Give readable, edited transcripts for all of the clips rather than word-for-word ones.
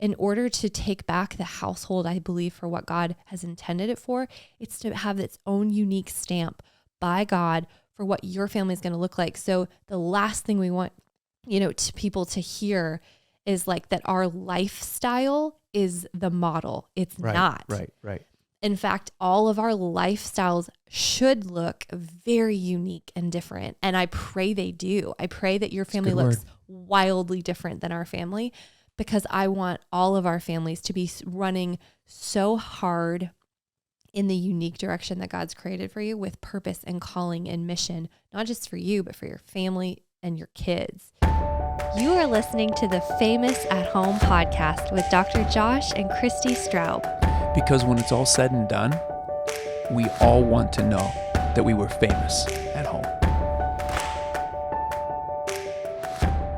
in order to take back the household, I believe, for what God has intended it for, it's to have its own unique stamp by God for what your family is going to look like. So the last thing we want, to people to hear is like that our lifestyle is the model. It's not. Right. In fact, all of our lifestyles should look very unique and different. And I pray they do. I pray that your family looks wildly different than our family, because I want all of our families to be running so hard in the unique direction that God's created for you, with purpose and calling and mission, not just for you, but for your family and your kids. You are listening to the Famous at Home podcast with Dr. Josh and Christy Straub. Because when it's all said and done, we all want to know that we were famous at home.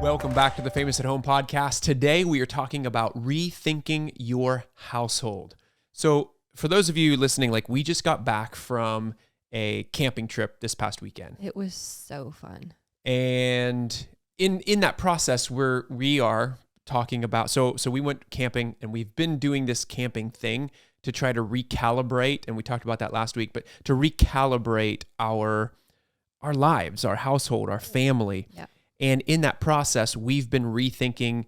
Welcome back to the Famous at Home podcast. Today we are talking about rethinking your household. So for those of you listening, we just got back from a camping trip this past weekend. It was so fun. And in that process, we are talking about, so we went camping, and we've been doing this camping thing to try to recalibrate, and we talked about that last week, but to recalibrate our lives, our household, our family. Yeah. And in that process, we've been rethinking,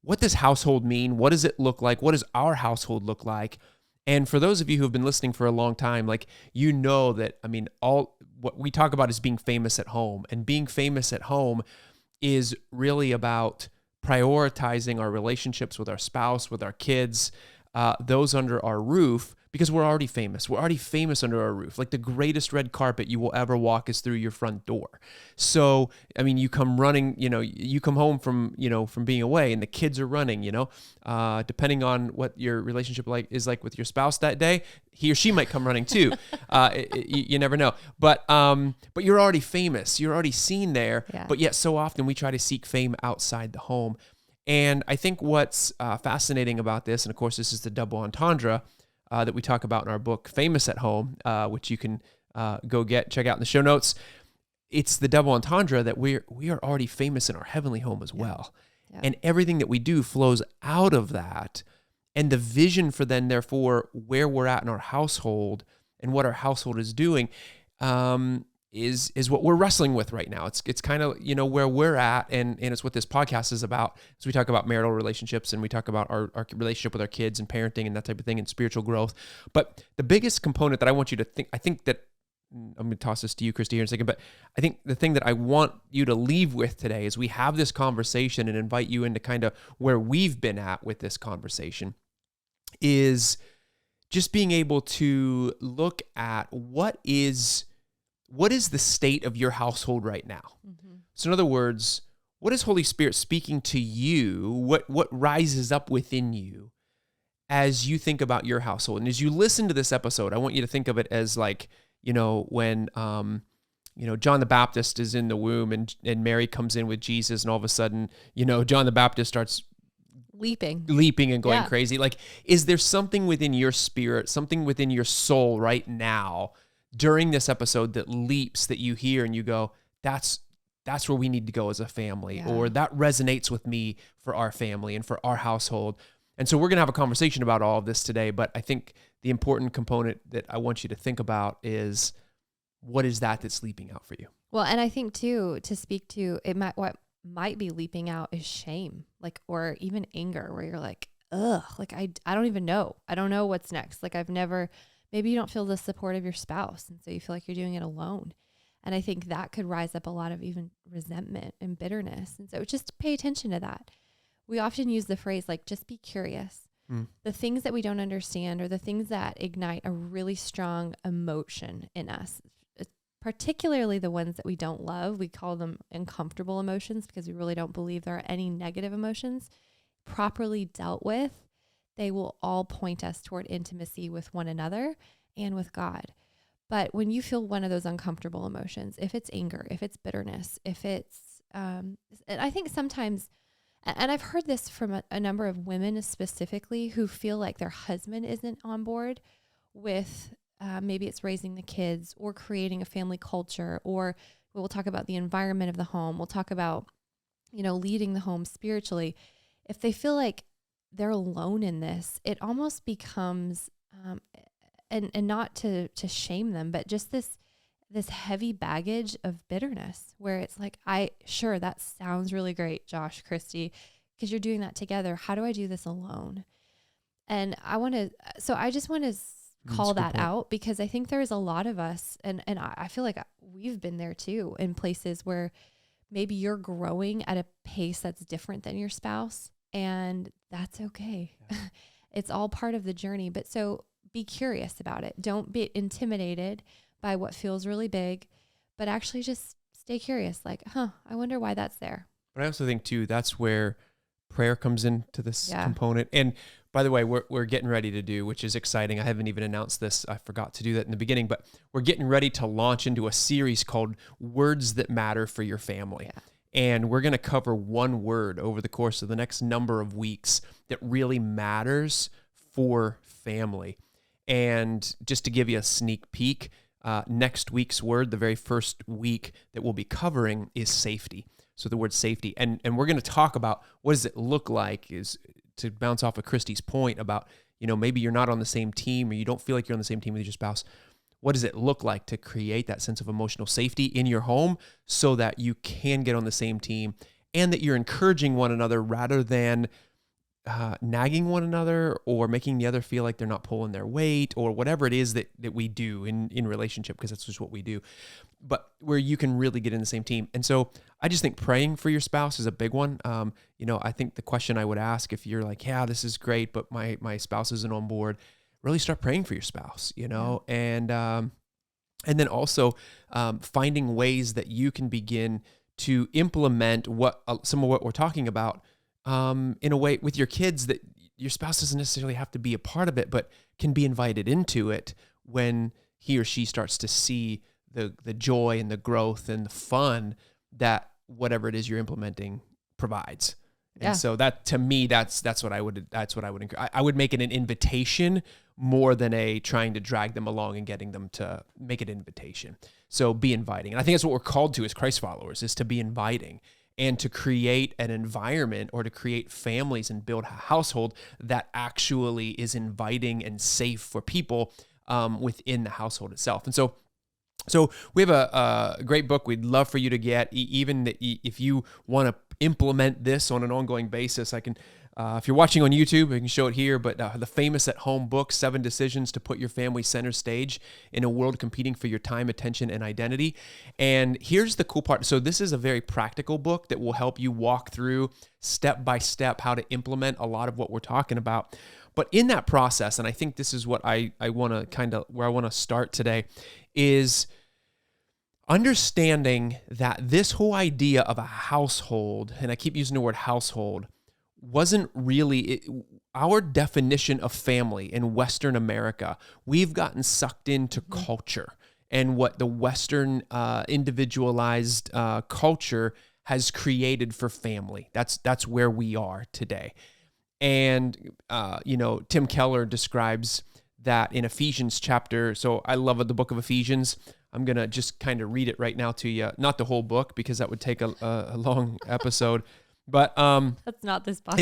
what does household mean? What does it look like? What does our household look like? And for those of you who have been listening for a long time, that, all what we talk about is being famous at home. And being famous at home is really about prioritizing our relationships with our spouse, with our kids, those under our roof, because we're already famous. We're already famous under our roof. Like, the greatest red carpet you will ever walk is through your front door. So, you come running, you come home from being away, and the kids are running, depending on what your relationship is with your spouse that day, he or she might come running too. You never know. But you're already famous. You're already seen there. Yeah. But yet so often we try to seek fame outside the home. And I think what's fascinating about this, and of course this is the double entendre that we talk about in our book, Famous at Home, which you can check out in the show notes. It's the double entendre that we are already famous in our heavenly home as well. Yeah. And everything that we do flows out of that. And the vision for then, therefore, where we're at in our household and what our household is doing is what we're wrestling with right now. It's kind of, where we're at, and it's what this podcast is about. So we talk about marital relationships, and we talk about our relationship with our kids and parenting and that type of thing, and spiritual growth. But the biggest component that I want you to think, I think that, I'm going to toss this to you, Christy, here in a second, but I think the thing that I want you to leave with today is we have this conversation and invite you into kind of where we've been at with this conversation, is just being able to look at what is the state of your household right now. Mm-hmm. So in other words, what is Holy Spirit speaking to you? What rises up within you as you think about your household? And as you listen to this episode, I want you to think of it as when John the Baptist is in the womb, and Mary comes in with Jesus, and all of a sudden, John the Baptist starts leaping and going crazy. Is there something within your spirit, something within your soul right now during this episode that leaps, that you hear and you go, that's where we need to go as a family, or that resonates with me for our family and for our household? And so we're going to have a conversation about all of this today, but I think the important component that I want you to think about is, what is that's leaping out for you? Well, and I think too, to speak to it, what might be leaping out is shame, or even anger, where you're like, ugh, I don't even know. I don't know what's next. Maybe you don't feel the support of your spouse, and so you feel like you're doing it alone. And I think that could rise up a lot of even resentment and bitterness. And so just pay attention to that. We often use the phrase, just be curious. The things that we don't understand, or the things that ignite a really strong emotion in us, particularly the ones that we don't love. We call them uncomfortable emotions, because we really don't believe there are any negative emotions. Properly dealt with, they will all point us toward intimacy with one another and with God. But when you feel one of those uncomfortable emotions, if it's anger, if it's bitterness, if it's, I think sometimes, and I've heard this from a number of women specifically, who feel like their husband isn't on board with, maybe it's raising the kids or creating a family culture, or we'll talk about the environment of the home. We'll talk about, leading the home spiritually. If they feel like they're alone in this, it almost becomes, and not to shame them, but just this heavy baggage of bitterness where it's like, sure, that sounds really great, Josh, Christy, because you're doing that together. How do I do this alone? And I just want to call that out, because I think there's a lot of us, and I feel like we've been there too, in places where maybe you're growing at a pace that's different than your spouse, and that's okay. Yeah. It's all part of the journey. But so be curious about it. Don't be intimidated by what feels really big, but actually just stay curious. Like, I wonder why that's there. But I also think too, that's where prayer comes into this component. And by the way, we're getting ready to do, which is exciting. I haven't even announced this. I forgot to do that in the beginning, but we're getting ready to launch into a series called Words That Matter for Your Family. Yeah. And we're going to cover one word over the course of the next number of weeks that really matters for family. And just to give you a sneak peek, next week's word, the very first week that we'll be covering, is safety. So the word safety. And we're going to talk about what does it look like, is to bounce off of Christy's point about, maybe you're not on the same team, or you don't feel like you're on the same team with your spouse. What does it look like to create that sense of emotional safety in your home so that you can get on the same team, and that you're encouraging one another rather than nagging one another or making the other feel like they're not pulling their weight, or whatever it is that we do in relationship, because that's just what we do, but where you can really get in the same team. And so I just think praying for your spouse is a big one. I think the question I would ask, if you're like, yeah, this is great, but my spouse isn't on board, really start praying for your spouse, and then also finding ways that you can begin to implement some of what we're talking about in a way with your kids, that your spouse doesn't necessarily have to be a part of it, but can be invited into it when he or she starts to see the joy and the growth and the fun that whatever it is you're implementing provides. And so that, to me, that's what I would encourage. I would make it an invitation more than a trying to drag them along and getting them to make it an invitation. So be inviting. And I think that's what we're called to as Christ followers, is to be inviting and to create an environment, or to create families and build a household that actually is inviting and safe for people within the household itself. And so we have a great book we'd love for you to get, even if you want to implement this on an ongoing basis. I can, if you're watching on YouTube, I can show it here, but the Famous at Home book, 7 Decisions to Put Your Family Center Stage in a World Competing for Your Time, Attention, and Identity. And here's the cool part. So this is a very practical book that will help you walk through step by step how to implement a lot of what we're talking about. But in that process, and I think this is what I want to where I want to start today, is understanding that this whole idea of a household, and I keep using the word household, wasn't really our definition of family in Western America. We've gotten sucked into culture and what the Western individualized culture has created for family. That's where we are today. And, Tim Keller describes that in Ephesians chapter, so I love the book of Ephesians. I'm going to just kind of read it right now to you. Not the whole book, because that would take a long episode. But that's not this podcast.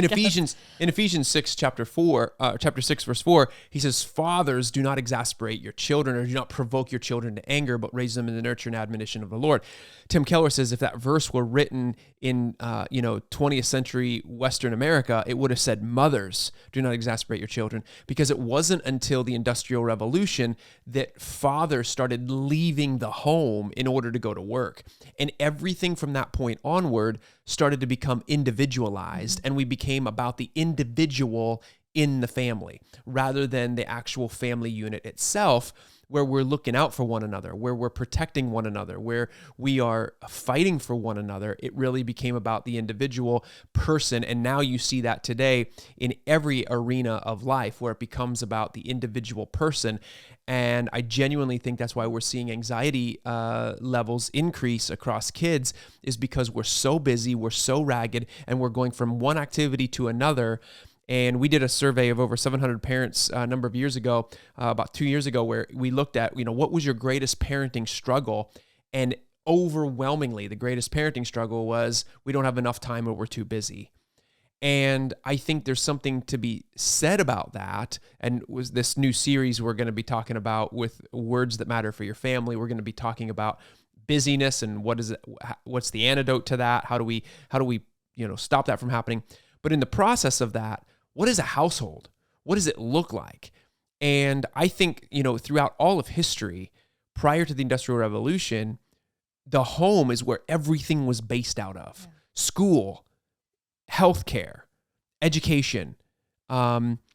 In Ephesians 6, chapter 6, verse 4, he says, "Fathers, do not exasperate your children, or do not provoke your children to anger, but raise them in the nurture and admonition of the Lord." Tim Keller says if that verse were written in 20th century Western America, it would have said, "Mothers, do not exasperate your children," because it wasn't until the Industrial Revolution that fathers started leaving the home in order to go to work, and everything from that point onward started to become individualized, and we became about the individual in the family rather than the actual family unit itself, where we're looking out for one another, where we're protecting one another, where we are fighting for one another. It really became about the individual person. And now you see that today in every arena of life, where it becomes about the individual person. And I genuinely think that's why we're seeing anxiety levels increase across kids, is because we're so busy, we're so ragged, and we're going from one activity to another. And we did a survey of over 700 parents a number of years ago, about 2 years ago, where we looked at, what was your greatest parenting struggle? And overwhelmingly, the greatest parenting struggle was we don't have enough time, or we're too busy. And I think there's something to be said about that. And was this new series we're going to be talking about with words that matter for your family. We're going to be talking about busyness and what's the antidote to that? How do we, stop that from happening? But in the process of that, what is a household? What does it look like? And I think, throughout all of history, prior to the Industrial Revolution, the home is where everything was based out of. Yeah. School, healthcare, education, medicine.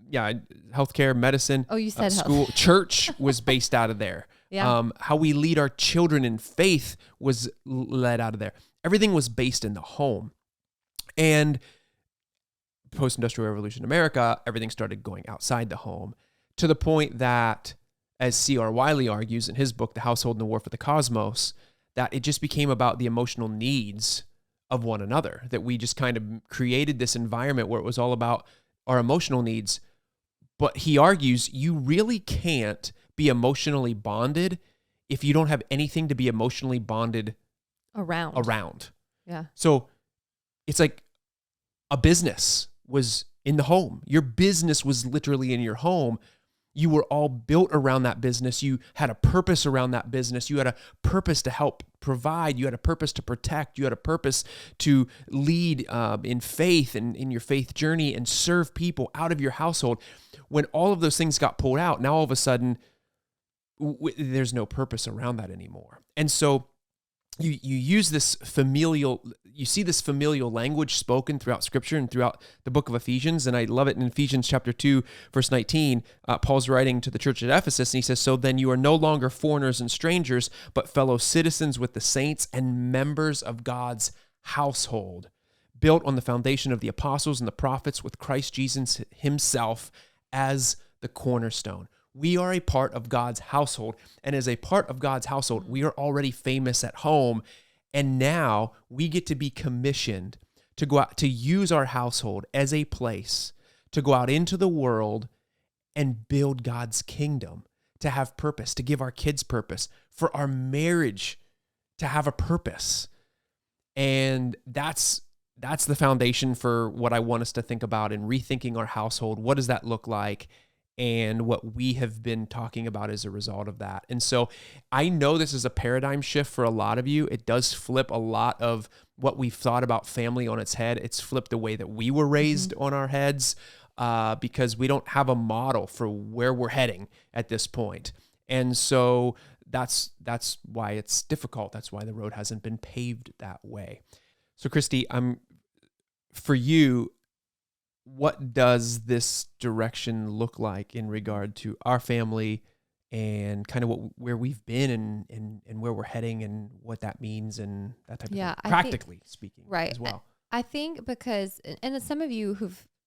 Yeah, healthcare, medicine. Oh, you said school. Church was based out of there. Yeah. How we lead our children in faith was led out of there. Everything was based in the home. And post-industrial revolution in America, everything started going outside the home, to the point that, as C.R. Wiley argues in his book, The Household and the War for the Cosmos, that it just became about the emotional needs of one another, that we just kind of created this environment where it was all about our emotional needs. But he argues you really can't be emotionally bonded if you don't have anything to be emotionally bonded around. Yeah. So it's like a business was in the home. Your business was literally in your home. You were all built around that business. You had a purpose around that business. You had a purpose to help provide. You had a purpose to protect. You had a purpose to lead in faith and in your faith journey and serve people out of your household. When all of those things got pulled out, now all of a sudden, there's no purpose around that anymore. And so you use this you see this familial language spoken throughout Scripture and throughout the book of Ephesians. And I love it in Ephesians chapter 2, verse 19. Paul's writing to the church at Ephesus, and he says, "So then you are no longer foreigners and strangers, but fellow citizens with the saints and members of God's household, built on the foundation of the apostles and the prophets, with Christ Jesus himself as the cornerstone." We are a part of God's household. And as a part of God's household, we are already famous at home. And now we get to be commissioned to go out to use our household as a place to go out into the world and build God's kingdom, to have purpose, to give our kids purpose, for our marriage to have a purpose. And that's the foundation for what I want us to think about in rethinking our household. What does that look like? And what we have been talking about as a result of that. And so I know this is a paradigm shift for a lot of you. It does flip a lot of what we've thought about family on its head. It's flipped the way that we were raised on our heads, because we don't have a model for where we're heading at this point. And so that's why it's difficult. That's why the road hasn't been paved that way. So Christy, for you, what does this direction look like in regard to our family and kind of where we've been and where we're heading and what that means and that type of thing, practically speaking, right, as well? I think because, and some of you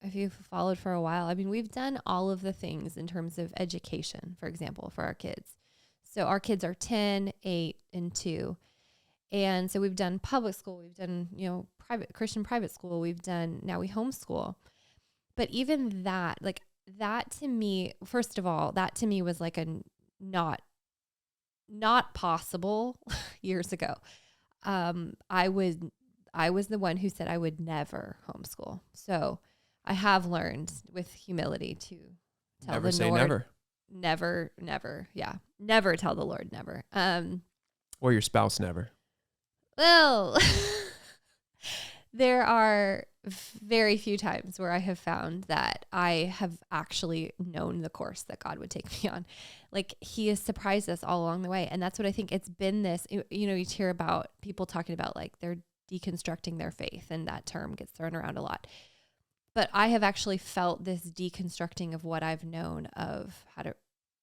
if you've followed for a while, I mean, we've done all of the things in terms of education, for example, for our kids. So our kids are 10, 8, and 2. And so we've done public school, we've done, Christian private school, now we homeschool. But even that, like that to me, first of all, that to me was like a not possible years ago. I was the one who said I would never homeschool. So I have learned with humility to tell never the say Lord, never. Never. Yeah. Never tell the Lord never. Or your spouse never. Well, there are very few times where I have found that I have actually known the course that God would take me on. Like he has surprised us all along the way. And that's what I think it's been this, you hear about people talking about like they're deconstructing their faith, and that term gets thrown around a lot. But I have actually felt this deconstructing of what I've known of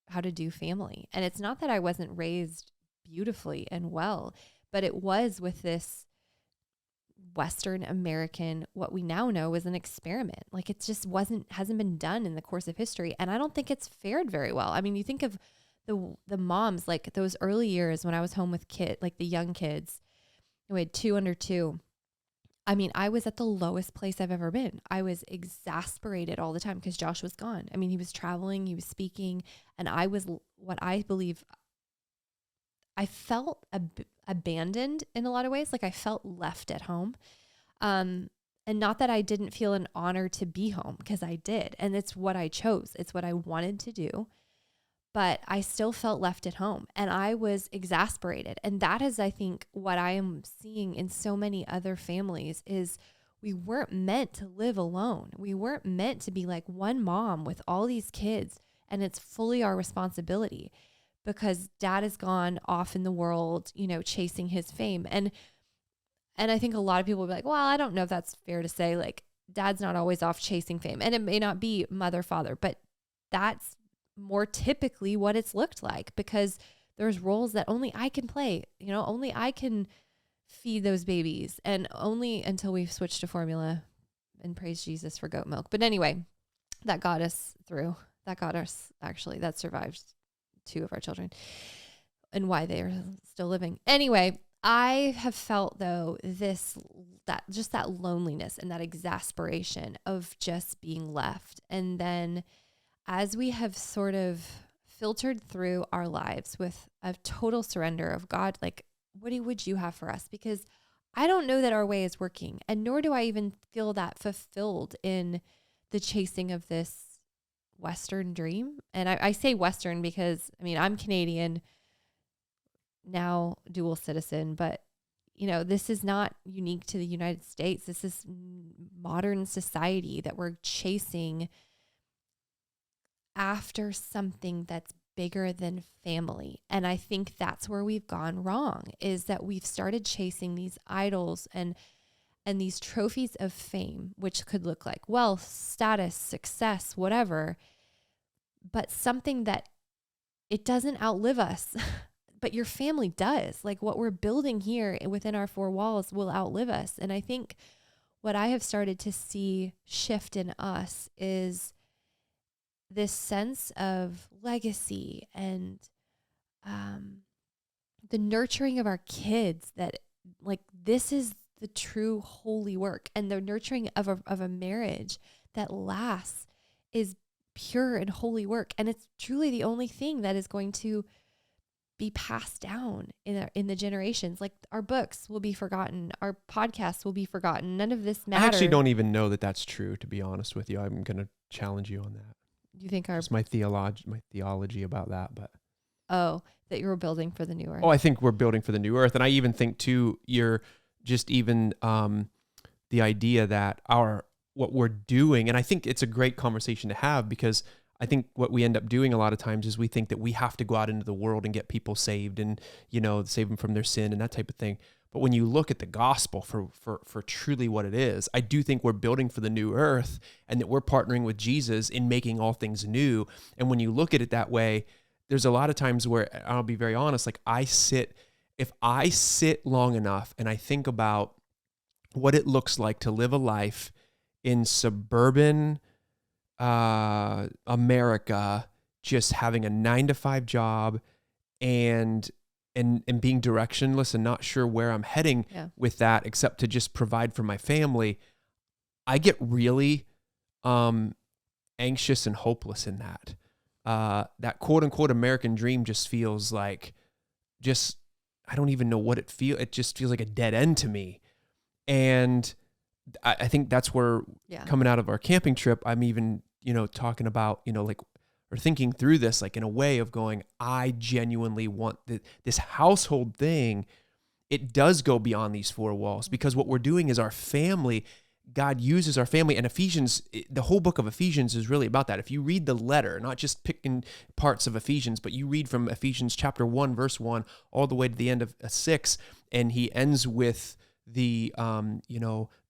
how to do family. And it's not that I wasn't raised beautifully and well, but it was with this Western American, what we now know is an experiment. Like it just hasn't been done in the course of history. And I don't think it's fared very well. I mean, you think of the moms, like those early years when I was home with like the young kids, we had 2 under 2. I mean, I was at the lowest place I've ever been. I was exasperated all the time because Josh was gone. I mean, he was traveling, he was speaking, and I was what I believe, I felt abandoned in a lot of ways. Like I felt left at home. And not that I didn't feel an honor to be home, because I did. And it's what I chose. It's what I wanted to do. But I still felt left at home, and I was exasperated. And that is, I think, what I am seeing in so many other families is we weren't meant to live alone. We weren't meant to be like one mom with all these kids, and it's fully our responsibility because dad has gone off in the world, chasing his fame. And I think a lot of people will be like, well, I don't know if that's fair to say, like, dad's not always off chasing fame, and it may not be mother, father, but that's more typically what it's looked like, because there's roles that only I can play, only I can feed those babies, and only until we've switched to formula, and praise Jesus for goat milk. But anyway, that got us through. That survived 2 of our children and why they are still living. Anyway, I have felt though that loneliness and that exasperation of just being left. And then as we have sort of filtered through our lives with a total surrender of God, like, what would you have for us? Because I don't know that our way is working, and nor do I even feel that fulfilled in the chasing of this Western dream. And I say Western because, I'm Canadian, now dual citizen, but this is not unique to the United States. This is modern society that we're chasing after something that's bigger than family. And I think that's where we've gone wrong, is that we've started chasing these idols and these trophies of fame, which could look like wealth, status, success, whatever, but something that it doesn't outlive us, but your family does. Like, what we're building here within our 4 walls will outlive us. And I think what I have started to see shift in us is this sense of legacy and the nurturing of our kids, that like this is the true holy work, and the nurturing of a marriage that lasts is pure and holy work. And it's truly the only thing that is going to be passed down in the generations. Like, our books will be forgotten. Our podcasts will be forgotten. None of this matters. I actually don't even know that that's true, to be honest with you. I'm going to challenge you on that. You think it's my theology about that, but that you were building for the new earth. Oh, I think we're building for the new earth. And I even think too, you're just even the idea that what we're doing, and I think it's a great conversation to have, because I think what we end up doing a lot of times is we think that we have to go out into the world and get people saved and, save them from their sin and that type of thing. But when you look at the gospel for truly what it is, I do think we're building for the new earth, and that we're partnering with Jesus in making all things new. And when you look at it that way, there's a lot of times where, I'll be very honest, like if I sit long enough and I think about what it looks like to live a life in suburban America, just having a 9-to-5 job and being directionless and not sure where I'm heading with that, except to just provide for my family, I get really anxious and hopeless in that. That quote unquote American dream just feels like I don't even know what it feels. It just feels like a dead end to me. And I think that's where coming out of our camping trip, I'm even, talking about, or thinking through this, like in a way of going, I genuinely want this household thing. It does go beyond these 4 walls, because what we're doing is our family. God uses our family, and Ephesians, the whole book of Ephesians is really about that. If you read the letter, not just picking parts of Ephesians, but you read from Ephesians chapter 1, verse 1, all the way to the end of 6, and he ends with the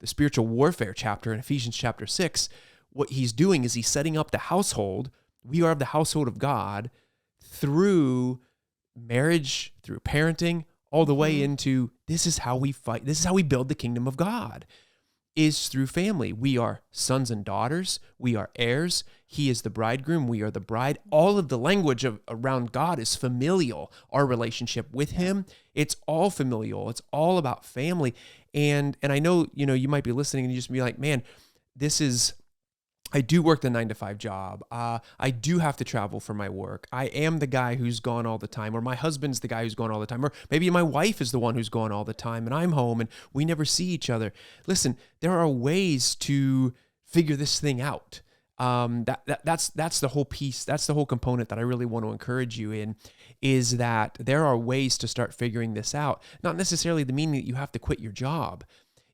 spiritual warfare chapter in Ephesians chapter 6. What he's doing is he's setting up the household. We are of the household of God through marriage, through parenting, all the way into this is how we fight. This is how we build the kingdom of God, is through family. We are sons and daughters. We are heirs. He is the bridegroom. We are the bride. All of the language around God is familial. Our relationship with him, it's all familial. It's all about family. And I know, you might be listening and you just be like, man, this is I do work the 9 to 5 job. I do have to travel for my work. I am the guy who's gone all the time, or my husband's the guy who's gone all the time, or maybe my wife is the one who's gone all the time and I'm home and we never see each other. Listen, there are ways to figure this thing out. That's the whole piece. That's the whole component that I really want to encourage you in, is that there are ways to start figuring this out. Not necessarily the meaning that you have to quit your job.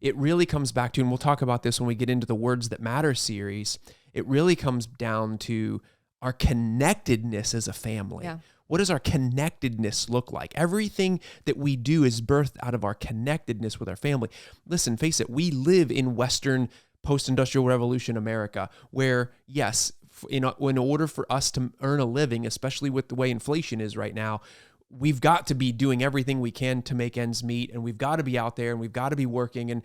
It really comes back to, and we'll talk about this when we get into the Words That Matter series, it really comes down to our connectedness as a family. Yeah. What does our connectedness look like? Everything that we do is birthed out of our connectedness with our family. Listen, face it, we live in Western post-industrial revolution America, where, yes, in order for us to earn a living, especially with the way inflation is right now, we've got to be doing everything we can to make ends meet, and we've got to be out there and we've got to be working, and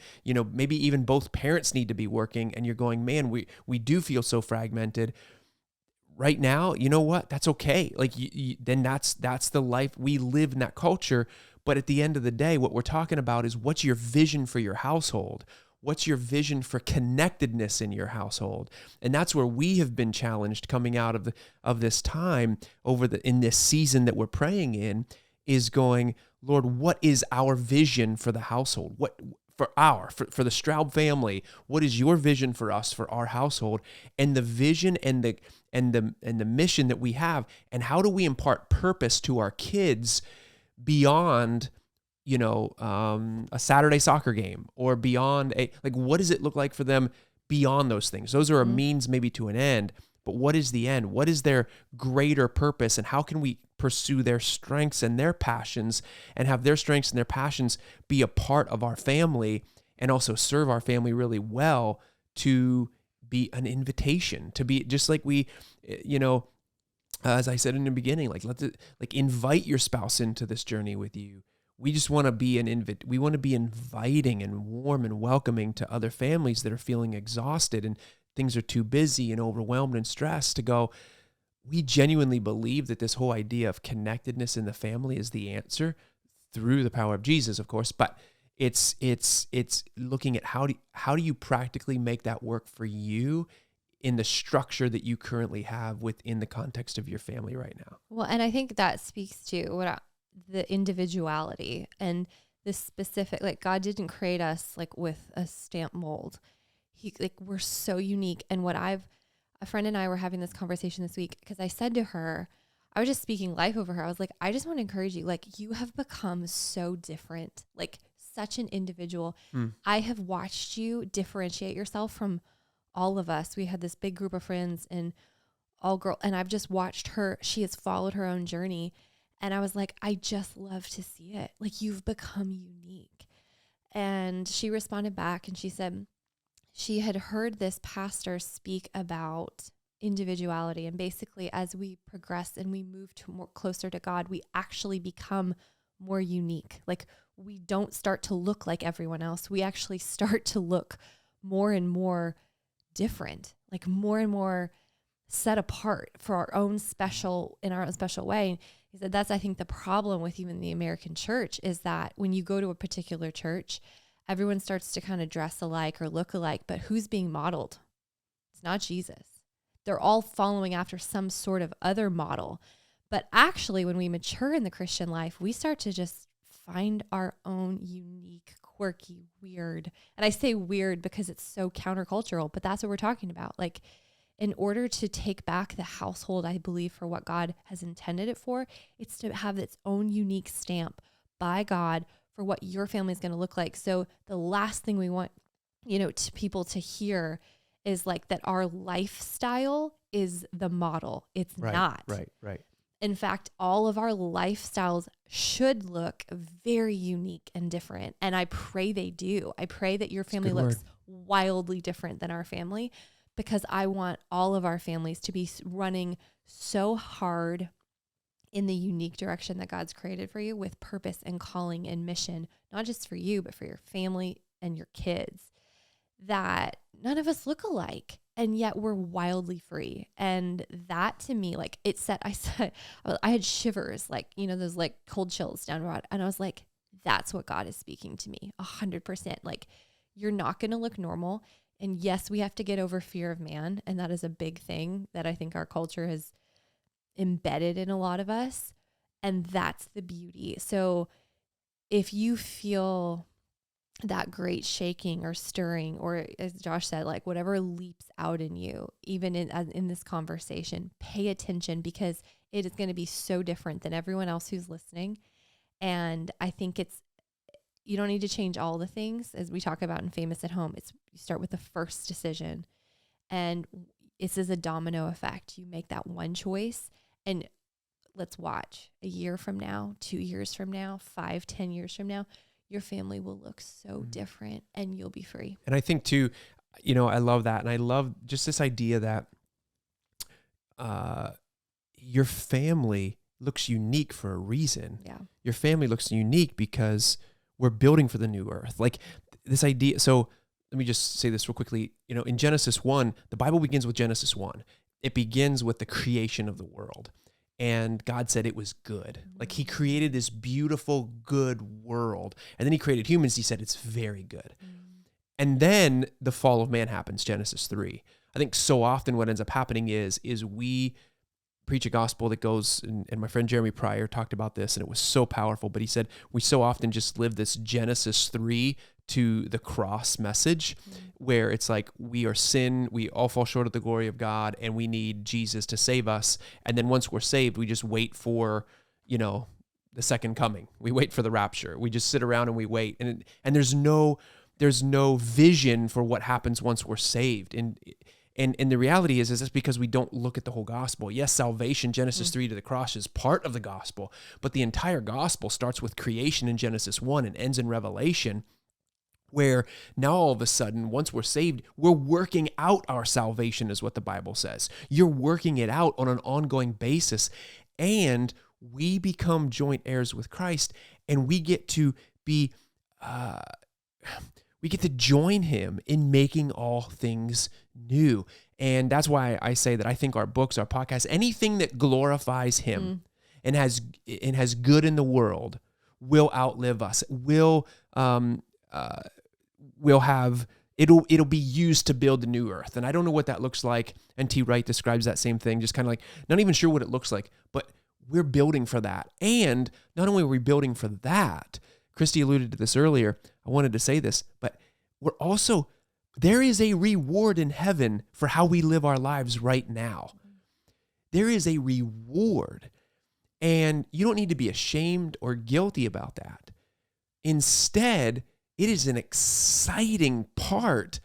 maybe even both parents need to be working, and you're going, man, we do feel so fragmented right now. You know what? That's okay. Like then that's the life we live in, that culture. But at the end of the day, what we're talking about is, what's your vision for your household? What's your vision for connectedness in your household? And that's where we have been challenged coming out of this time in this season that we're praying in, is going, Lord, what is our vision for the household? What for the Straub family? What is your vision for us, for our household? And the vision and the mission that we have, and how do we impart purpose to our kids beyond a Saturday soccer game, or beyond what does it look like for them beyond those things? Those are a means maybe to an end, but what is the end? What is their greater purpose, and how can we pursue their strengths and their passions, and have their strengths and their passions be a part of our family, and also serve our family really well, to be an invitation, to be just like we, as I said in the beginning, invite your spouse into this journey with you. We just want to be we want to be inviting and warm and welcoming to other families that are feeling exhausted and things are too busy and overwhelmed and stressed, to go, we genuinely believe that this whole idea of connectedness in the family is the answer, through the power of Jesus, of course, but it's looking at how do you practically make that work for you in the structure that you currently have within the context of your family right now. Well, and I think that speaks to the individuality and the specific, God didn't create us with a stamp mold. We're so unique. And a friend and I were having this conversation this week, because I said to her, I was just speaking life over her. I was like, I just want to encourage you. You have become so different, such an individual. I have watched you differentiate yourself from all of us. We had this big group of friends and all girl, and I've just watched her. She has followed her own journey. And I was like, I just love to see it. You've become unique. And she responded back and she said she had heard this pastor speak about individuality. And basically, as we progress and we move to more closer to God, we actually become more unique. We don't start to look like everyone else. We actually start to look more and more different, more and more set apart in our own special way. He said that's, I think, the problem with even the American church, is that when you go to a particular church, everyone starts to kind of dress alike or look alike, but who's being modeled? It's not Jesus. They're all following after some sort of other model. But actually, when we mature in the Christian life, we start to just find our own unique, quirky, weird. And I say weird because it's so countercultural, but that's what we're talking about. In order to take back the household, I believe, for what God has intended it for, it's to have its own unique stamp by God for what your family is going to look like. So the last thing we want, to people to hear is that our lifestyle is the model. It's not. Right. In fact, all of our lifestyles should look very unique and different. And I pray they do. I pray that your family looks wildly different than our family, because I want all of our families to be running so hard in the unique direction that God's created for you, with purpose and calling and mission, not just for you, but for your family and your kids, that none of us look alike. And yet we're wildly free. And that, to me, I had shivers, those cold chills down the road. And I was like, that's what God is speaking to me 100%. You're not going to look normal. And yes, we have to get over fear of man. And that is a big thing that I think our culture has embedded in a lot of us. And that's the beauty. So if you feel that great shaking or stirring, or as Josh said, like whatever leaps out in you, even in this conversation, pay attention, because it is going to be so different than everyone else who's listening. And I think you don't need to change all the things as we talk about in Famous at Home. You start with the first decision, and this is a domino effect. You make that one choice, and let's watch a year from now, 2 years from now, 5, 10 years from now, your family will look so different and you'll be free. And I think too, I love that. And I love just this idea that your family looks unique for a reason. Yeah. Your family looks unique because we're building for the new earth. Like this idea. So let me just say this real quickly. In Genesis 1, the Bible begins with Genesis 1. It begins with the creation of the world. And God said it was good. Like he created this beautiful, good world. And then he created humans. He said it's very good. And then the fall of man happens, Genesis 3. I think so often what ends up happening is we preach a gospel that goes, and my friend Jeremy Pryor talked about this, and it was so powerful, but he said we so often just live this Genesis 3 to the cross message, where it's like we are sin, we all fall short of the glory of God, and we need Jesus to save us. And then once we're saved, we just wait for, the second coming. We wait for the rapture. We just sit around and we wait. And there's no vision for what happens once we're saved. And the reality is that's because we don't look at the whole gospel. Yes, salvation, Genesis 3 to the cross, is part of the gospel, but the entire gospel starts with creation in Genesis 1 and ends in Revelation, where now all of a sudden, once we're saved, we're working out our salvation, is what the Bible says. You're working it out on an ongoing basis, and we become joint heirs with Christ, and we get to be, we get to join him in making all things new. And that's why I say that I think our books, our podcasts, anything that glorifies him and has good in the world will outlive us, will have, it'll be used to build the new earth. And I don't know what that looks like. And T. Wright describes that same thing, just kind of like, not even sure what it looks like, but we're building for that. And not only are we building for that, Christy alluded to this earlier, I wanted to say this, but there is a reward in heaven for how we live our lives right now. There is a reward, and you don't need to be ashamed or guilty about that. Instead, it is an exciting part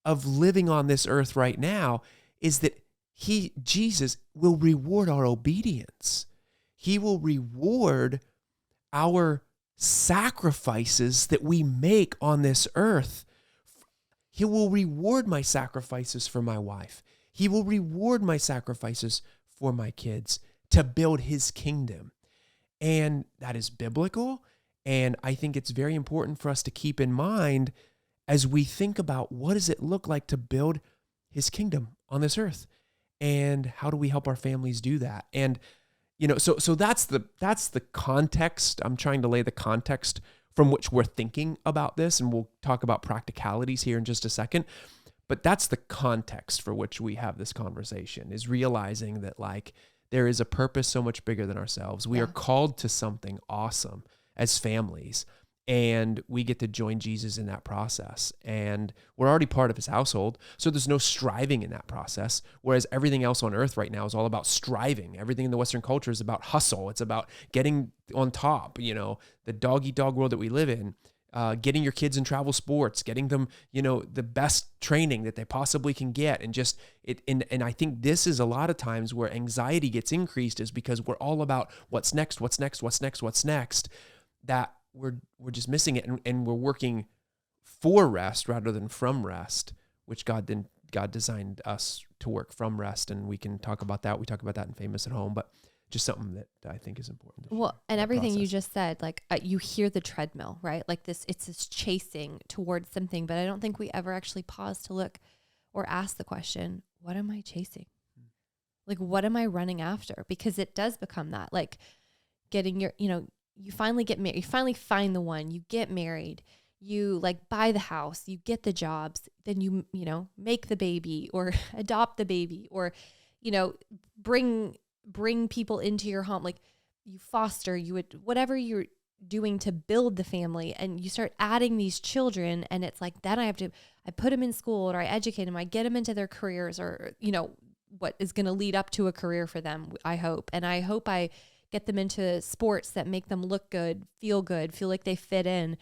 of living on this earth right now, is that Jesus will reward our obedience. He will reward our sacrifices that we make on this earth. He will reward my sacrifices for my wife. He will reward my sacrifices for my kids to build his kingdom. And that is biblical. And I think it's very important for us to keep in mind as we think about what does it look like to build his kingdom on this earth, and how do we help our families do that? And so that's the context. I'm trying to lay the context from which we're thinking about this, and we'll talk about practicalities here in just a second. But that's the context for which we have this conversation, is realizing that there is a purpose so much bigger than ourselves. We are called to something awesome as families, and we get to join Jesus in that process. And we're already part of his household, so there's no striving in that process, whereas everything else on earth right now is all about striving. Everything in the Western culture is about hustle. It's about getting on top, the dog-eat-dog world that we live in, getting your kids in travel sports, getting them, the best training that they possibly can get. And just it. And I think this is a lot of times where anxiety gets increased, is because we're all about what's next, that we're just missing it, and we're working for rest rather than from rest, which God designed us to work from rest, and we can talk about that. We talk about that in Famous at Home, but just something that I think is important. Well, and everything you just said, you hear the treadmill, right? It's this chasing towards something, but I don't think we ever actually pause to look or ask the question, what am I chasing? What am I running after? Because it does become that, getting your, you finally get married, you finally find the one, you get married, you like buy the house, you get the jobs, then you know, make the baby or adopt the baby, or, you know, bring people into your home. Like you foster, you would, whatever you're doing to build the family, and you start adding these children, and it's like, then I put them in school, or I educate them, I get them into their careers, or, you know, what is going to lead up to a career for them, I hope. And I hope I get them into sports that make them look good, feel like they fit in.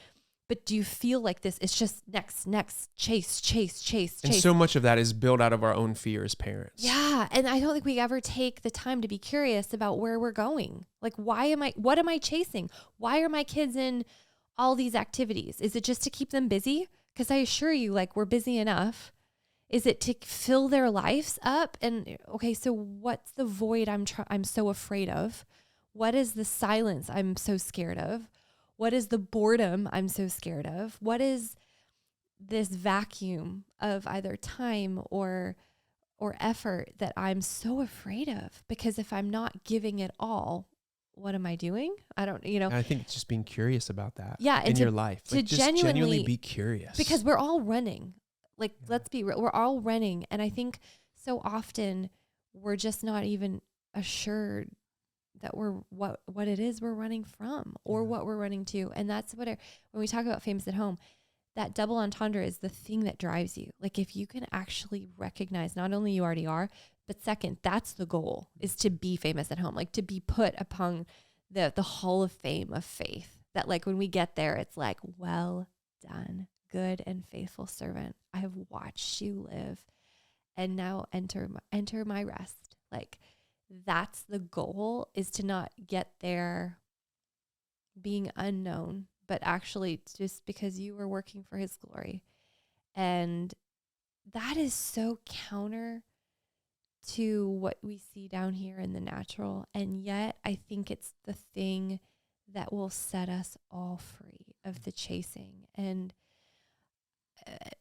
But do you feel like this? It's just next, chase. And so much of that is built out of our own fear as parents. Yeah. And I don't think we ever take the time to be curious about where we're going. Like, what am I chasing? Why are my kids in all these activities? Is it just to keep them busy? Because I assure you, like, we're busy enough. Is it to fill their lives up? And okay, so what's the void I'm so afraid of? What is the silence I'm so scared of? What is the boredom I'm so scared of? What is this vacuum of either time or effort that I'm so afraid of? Because if I'm not giving it all, what am I doing? I don't, you know. And I think it's just being curious about that. Yeah, in your life. To like just genuinely be curious. Because we're all running. Like, let's be real. We're all running. And I think so often we're just not even assured that we're what it is we're running from, or what we're running to. And that's when we talk about famous at home, that double entendre is the thing that drives you. Like, if you can actually recognize not only you already are, but second, that's the goal, is to be famous at home, like to be put upon the hall of fame of faith, that like when we get there, it's like, well done, good and faithful servant. I have watched you live, and now enter my rest. Like, that's the goal, is to not get there being unknown, but actually just because you were working for his glory. And that is so counter to what we see down here in the natural. And yet I think it's the thing that will set us all free of the chasing. And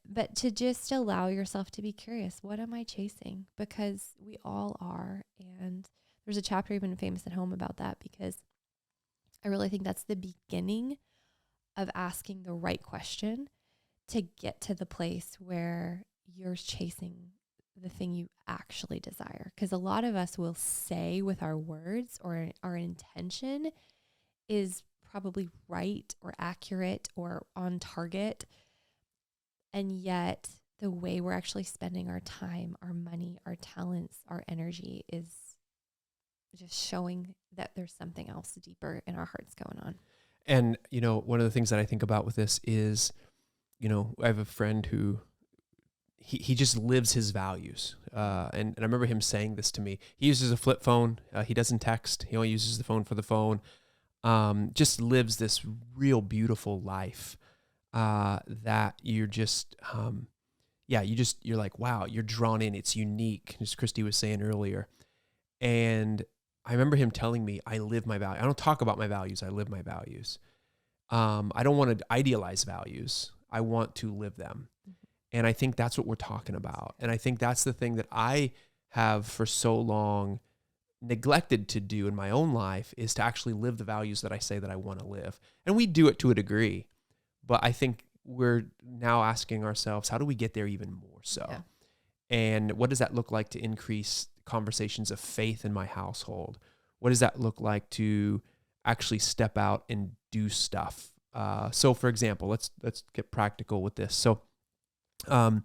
but to just allow yourself to be curious. What am I chasing? Because we all are. And there's a chapter even in Famous at Home about that, because I really think that's the beginning of asking the right question to get to the place where you're chasing the thing you actually desire. Because a lot of us will say with our words, or our intention is probably right or accurate or on target. And yet the way we're actually spending our time, our money, our talents, our energy is just showing that there's something else deeper in our hearts going on. And, you know, one of the things that I think about with this is, you know, I have a friend who he just lives his values. And I remember him saying this to me. He uses a flip phone. He doesn't text. He only uses the phone for the phone. Just lives this real beautiful life. That you're just, you're like, wow, you're drawn in. It's unique, as Christy was saying earlier. And I remember him telling me, I live my value. I don't talk about my values. I live my values. I don't want to idealize values. I want to live them. Mm-hmm. And I think that's what we're talking about. And I think that's the thing that I have for so long neglected to do in my own life, is to actually live the values that I say that I want to live. And we do it to a degree. But I think we're now asking ourselves, how do we get there even more so? Yeah. And what does that look like to increase conversations of faith in my household? What does that look like to actually step out and do stuff? So for example, let's get practical with this. So I'm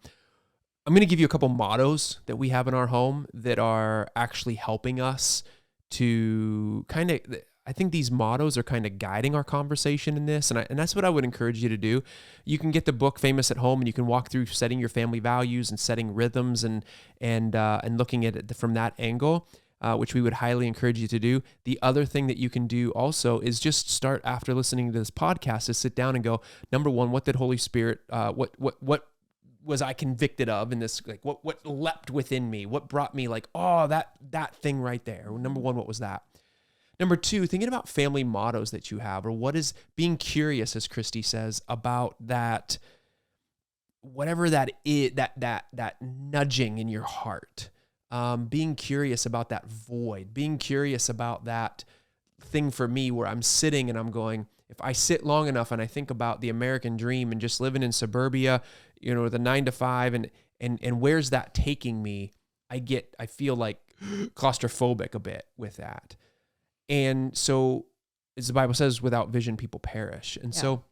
going to give you a couple mottos that we have in our home that are actually helping us to kind of, I think these mottos are kind of guiding our conversation in this. And that's what I would encourage you to do. You can get the book Famous at Home, and you can walk through setting your family values and setting rhythms and looking at it from that angle, which we would highly encourage you to do. The other thing that you can do also is just start, after listening to this podcast, to sit down and go, number one, what did Holy Spirit, what was I convicted of in this? Like what leapt within me? What brought me like, oh, that thing right there. Number one, what was that? Number two, thinking about family mottos that you have, or what is being curious, as Christy says, about that, whatever that is, that nudging in your heart, being curious about that void, being curious about that thing for me where I'm sitting and I'm going, if I sit long enough and I think about the American dream and just living in suburbia, the 9 to 5 and where's that taking me? I feel like claustrophobic a bit with that. And so as the Bible says, without vision, people perish. And so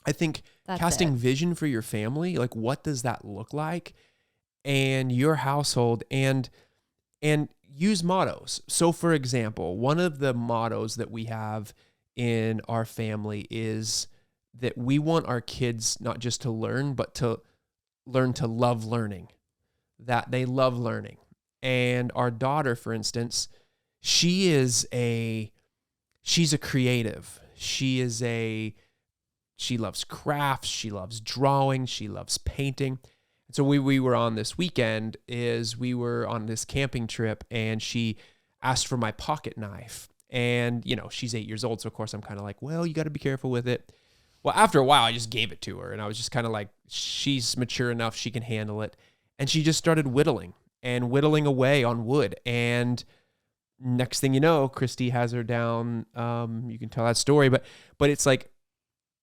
I think casting vision for your family, like what does that look like and your household, and use mottos. So for example, one of the mottos that we have in our family is that we want our kids not just to learn, but to learn to love learning, that they love learning. And our daughter, for instance, she's a creative. She loves crafts. She loves drawing. She loves painting. And so we were on this weekend we were on this camping trip, and she asked for my pocket knife. And, she's 8 years old. So of course I'm kind of like, well, you got to be careful with it. Well, after a while, I just gave it to her, and I was just kind of like, she's mature enough. She can handle it. And she just started whittling away on wood. And next thing you know, Christy has her down. You can tell that story, but it's like,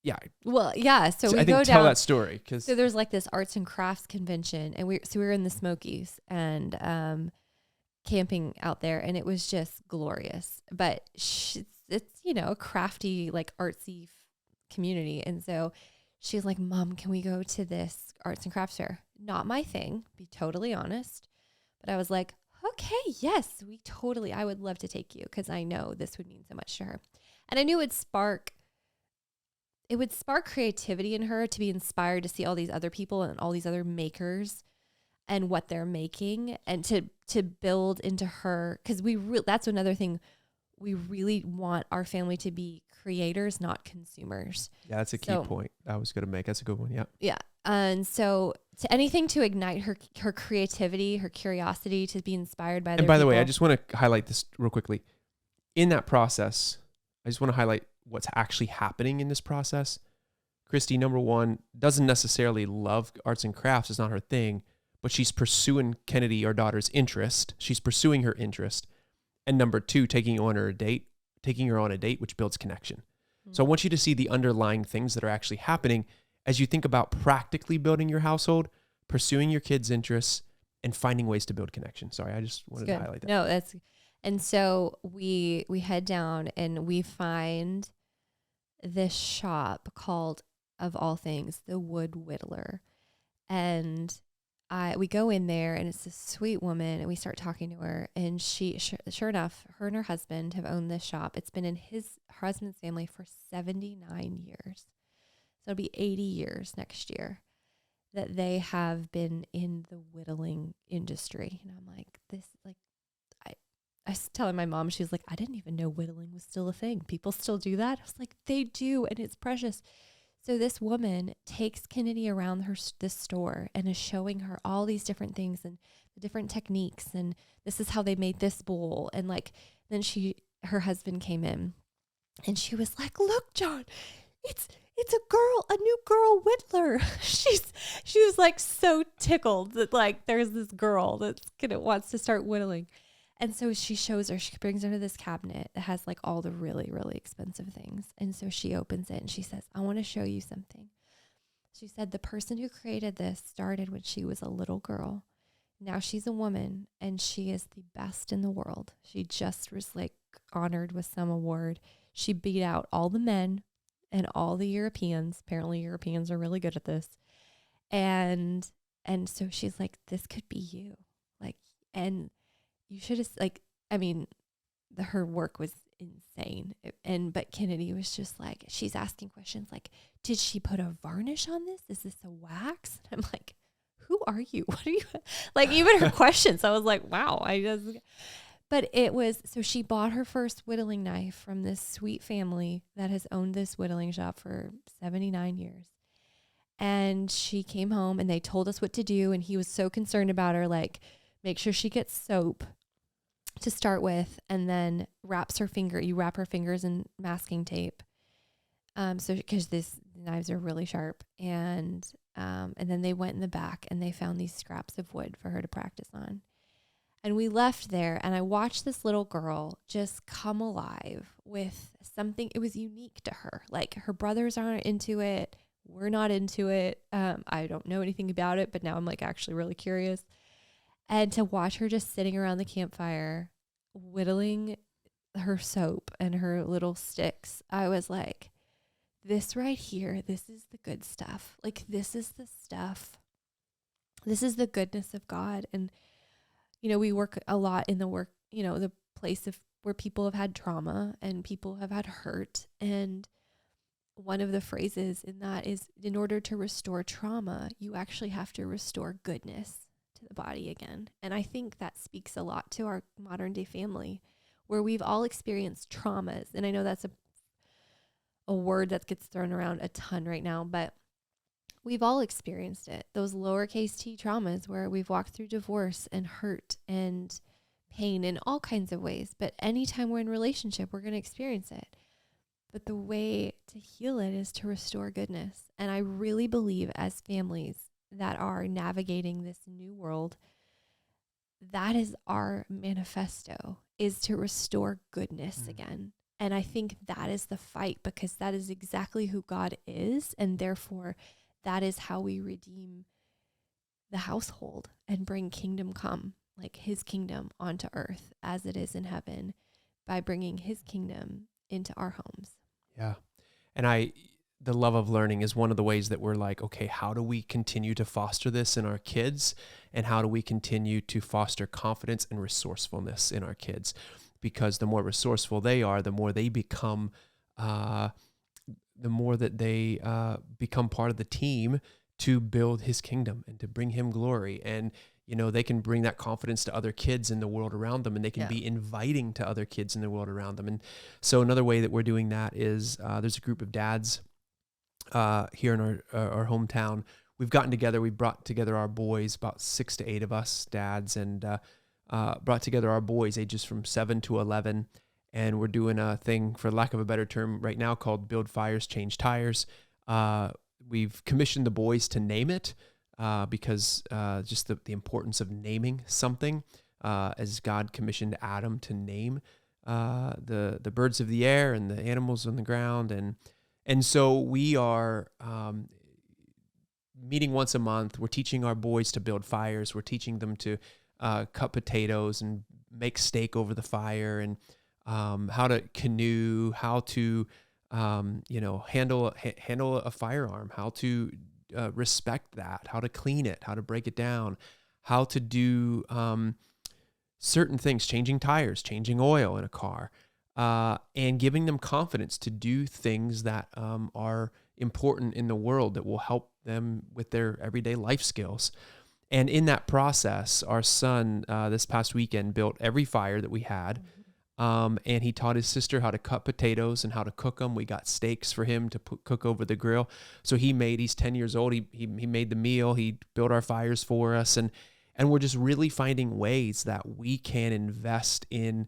yeah. Well, yeah. So we I think tell that story, because so there's like this arts and crafts convention, and we were in the Smokies and camping out there, and it was just glorious. But it's a crafty, like artsy community, and so she's like, "Mom, can we go to this arts and crafts fair?" Not my thing, be totally honest, but I was like, "Okay, yes, I would love to take you, because I know this would mean so much to her," and I knew it would spark creativity in her to be inspired to see all these other people and all these other makers and what they're making, and to build into her, because that's another thing. We really want our family to be creators, not consumers. Yeah, that's a key point I was going to make. That's a good one. Yeah. Yeah. And so to anything to ignite her creativity, her curiosity, to be inspired by other people. And by the way, I just want to highlight this real quickly. In that process, I just want to highlight what's actually happening in this process. Christy, number one, doesn't necessarily love arts and crafts. It's not her thing, but she's pursuing Kennedy, our daughter's interest. She's pursuing her interest. And number two, taking her on a date, which builds connection. Mm-hmm. So I want you to see the underlying things that are actually happening as you think about practically building your household, pursuing your kids' interests, and finding ways to build connection. Sorry, I just wanted to highlight that. No, and so we head down and we find this shop called, of all things, the Wood Whittler. And we go in there, and it's a sweet woman, and we start talking to her, and she, sure enough, her and her husband have owned this shop. It's been in her husband's family for 79 years. So it'll be 80 years next year that they have been in the whittling industry. And I'm like, I was telling my mom, she was like, I didn't even know whittling was still a thing. People still do that? I was like, they do, and it's precious. So this woman takes Kennedy around this store and is showing her all these different things and the different techniques, and this is how they made this bowl. And then her husband came in, and she was like, "Look, John, it's a new girl whittler." She was like so tickled that like there's this girl wants to start whittling. And so she brings her to this cabinet that has like all the really, really expensive things. And so she opens it and she says, "I want to show you something." She said, "The person who created this started when she was a little girl. Now she's a woman, and she is the best in the world. She just was like honored with some award. She beat out all the men and all the Europeans. Apparently Europeans are really good at this. And so she's like, this could be you. Like, and you should have, like, I mean, her work was insane. But Kennedy was just like, she's asking questions like, did she put a varnish on this? Is this a wax?" And I'm like, who are you? What are you? Like, even her questions, I was like, wow. But it was, so she bought her first whittling knife from this sweet family that has owned this whittling shop for 79 years. And she came home and they told us what to do. And he was so concerned about her, like, make sure she gets soap to start with, and then you wrap her fingers in masking tape. So because these knives are really sharp, and then they went in the back and they found these scraps of wood for her to practice on. And we left there, and I watched this little girl just come alive with something. It was unique to her. Like, her brothers aren't into it. We're not into it. I don't know anything about it, but now I'm like actually really curious. And to watch her just sitting around the campfire, whittling her soap and her little sticks, I was like, this right here, this is the good stuff. Like, this is the stuff. This is the goodness of God. And we work a lot in the work, the place of where people have had trauma and people have had hurt. And one of the phrases in that is, in order to restore trauma, you actually have to restore goodness to the body again. And I think that speaks a lot to our modern day family, where we've all experienced traumas. And I know that's a word that gets thrown around a ton right now, but we've all experienced it. Those lowercase t traumas where we've walked through divorce and hurt and pain in all kinds of ways. But anytime we're in relationship, we're going to experience it. But the way to heal it is to restore goodness. And I really believe, as families that are navigating this new world, that is our manifesto, is to restore goodness again. And I think that is the fight, because that is exactly who God is. And therefore, that is how we redeem the household and bring kingdom come, like his kingdom onto earth as it is in heaven, by bringing his kingdom into our homes. Yeah. And the love of learning is one of the ways that we're like, okay, how do we continue to foster this in our kids? And how do we continue to foster confidence and resourcefulness in our kids? Because the more resourceful they are, the more they become, the more that they become part of the team to build his kingdom and to bring him glory. And, they can bring that confidence to other kids in the world around them, and they can be inviting to other kids in the world around them. And so another way that we're doing that is there's a group of dads here in our hometown. We've gotten together. We brought together our boys, about 6 to 8 of us dads, and brought together our boys ages from 7 to 11. And we're doing a thing, for lack of a better term, right now called Build Fires, Change Tires. We've commissioned the boys to name it because just the importance of naming something, as God commissioned Adam to name the birds of the air and the animals on the ground. And so we are meeting once a month. We're teaching our boys to build fires. We're teaching them to cut potatoes and make steak over the fire, and how to canoe, how to, handle a firearm, how to respect that, how to clean it, how to break it down, how to do certain things, changing tires, changing oil in a car, and giving them confidence to do things that are important in the world that will help them with their everyday life skills. And in that process, our son this past weekend built every fire that we had. And he taught his sister how to cut potatoes and how to cook them. We got steaks for him to cook over the grill. So he's 10 years old. He made the meal. He built our fires for us. And we're just really finding ways that we can invest in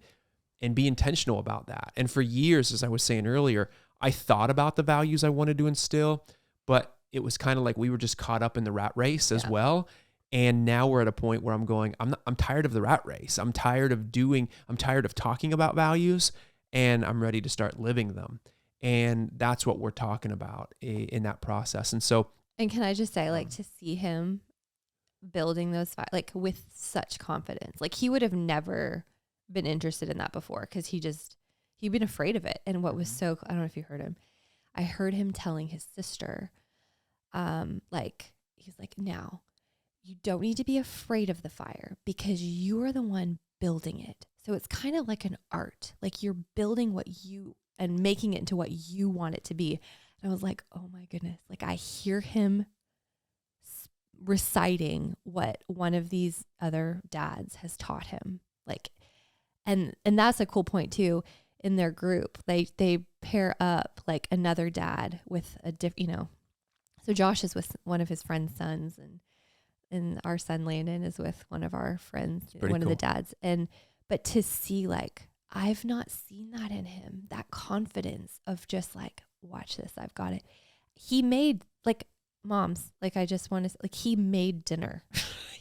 and be intentional about that. And for years, as I was saying earlier, I thought about the values I wanted to instill, but it was kind of like we were just caught up in the rat race as well. And now we're at a point where I'm tired of the rat race. I'm tired of talking about values, and I'm ready to start living them. And that's what we're talking about in that process. And so, and can I just say, like, to see him building those like with such confidence, like he would have never been interested in that before, because he'd been afraid of it. And what was so, I don't know if you heard him, I heard him telling his sister, he's like, now, you don't need to be afraid of the fire because you are the one building it. So it's kind of like an art, like you're building and making it into what you want it to be. And I was like, oh my goodness. Like, I hear him reciting what one of these other dads has taught him. Like, and that's a cool point too. In their group, they pair up like another dad with a different, so Josh is with one of his friend's sons, and our son Landon is with one of our friends, one of the dads. But to see, like, I've not seen that in him, that confidence of just like, watch this, I've got it. He made, like, moms, like, I just want to, like, he made dinner.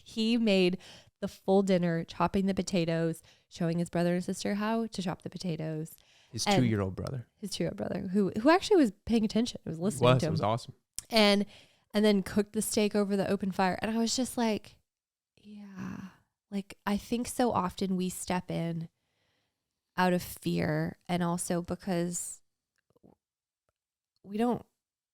He made the full dinner, chopping the potatoes, showing his brother and sister how to chop the potatoes. His 2-year-old brother. His 2-year-old brother, who actually was paying attention, was listening to him. It was awesome. And then cooked the steak over the open fire. And I was just like, yeah. Like, I think so often we step in out of fear, and also because we don't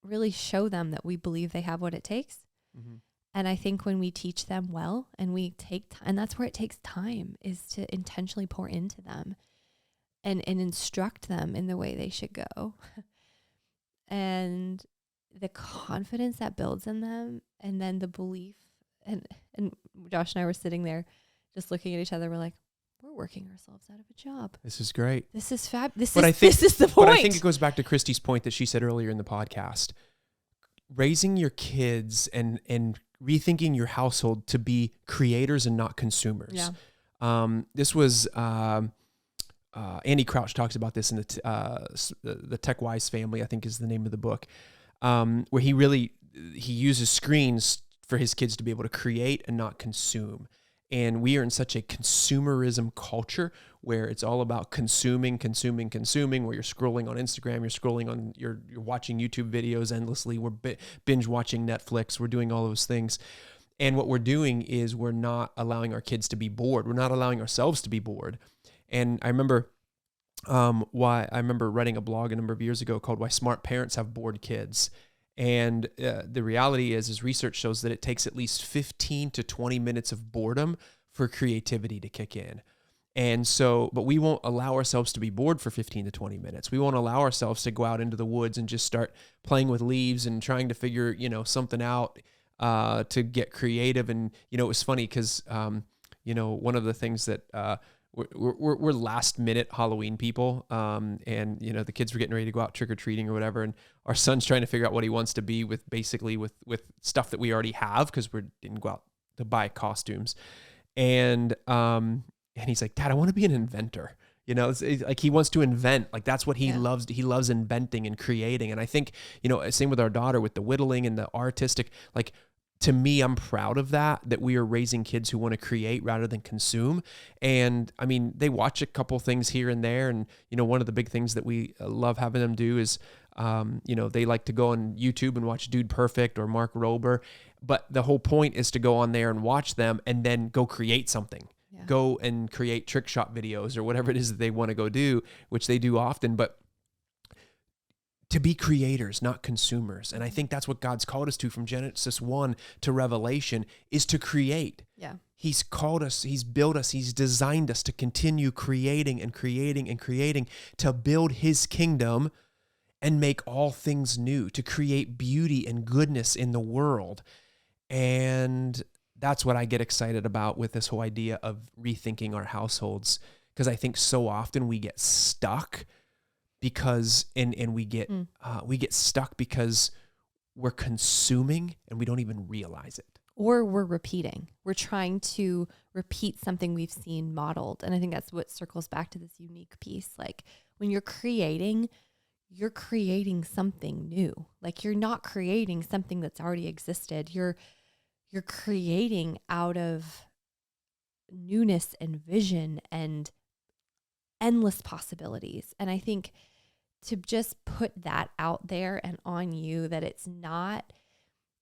really show them that we believe they have what it takes. Mm-hmm. And I think when we teach them well, and we take time, and that's where it takes time, is to intentionally pour into them and instruct them in the way they should go. And the confidence that builds in them, and then the belief, and Josh and I were sitting there just looking at each other. We're like, we're working ourselves out of a job. This is great. This is fab. This But is the point. But I think it goes back to Christy's point that she said earlier in the podcast. Raising your kids and rethinking your household to be creators and not consumers. Yeah. This was Andy Crouch talks about this in the Tech Wise Family, I think is the name of the book, where he uses screens for his kids to be able to create and not consume. And we are in such a consumerism culture where it's all about consuming, where you're scrolling on Instagram, you're watching YouTube videos endlessly. We're binge watching Netflix. We're doing all those things. And what we're doing is we're not allowing our kids to be bored. We're not allowing ourselves to be bored. And I remember writing a blog a number of years ago called Why Smart Parents Have Bored Kids. And the reality is research shows that it takes at least 15 to 20 minutes of boredom for creativity to kick in. And so, but we won't allow ourselves to be bored for 15 to 20 minutes. We won't allow ourselves to go out into the woods and just start playing with leaves and trying to figure, something out to get creative. And, it was funny because, one of the things that we're last minute Halloween people. And the kids were getting ready to go out trick-or-treating or whatever. And our son's trying to figure out what he wants to be with stuff that we already have, because we didn't go out to buy costumes. And he's like, Dad, I want to be an inventor. It's like he wants to invent. Like that's what he loves. He loves inventing and creating. And I think, same with our daughter with the whittling and the artistic, like, to me, I'm proud of that we are raising kids who want to create rather than consume. And I mean, they watch a couple things here and there. And, one of the big things that we love having them do is, they like to go on YouTube and watch Dude Perfect or Mark Rober. But the whole point is to go on there and watch them and then go create something. Yeah. Go and create trick shot videos or whatever it is that they want to go do, which they do often. But to be creators, not consumers. And I think that's what God's called us to from Genesis 1 to Revelation, is to create. Yeah. He's called us, he's built us, he's designed us to continue creating and creating and creating, to build his kingdom and make all things new, to create beauty and goodness in the world. And that's what I get excited about with this whole idea of rethinking our households, because I think so often we get stuck because we get stuck because we're consuming and we don't even realize it. Or we're repeating. We're trying to repeat something we've seen modeled. And I think that's what circles back to this unique piece. Like when you're creating something new. Like you're not creating something that's already existed. You're creating out of newness and vision and endless possibilities. And I think to just put that out there and on you, that it's not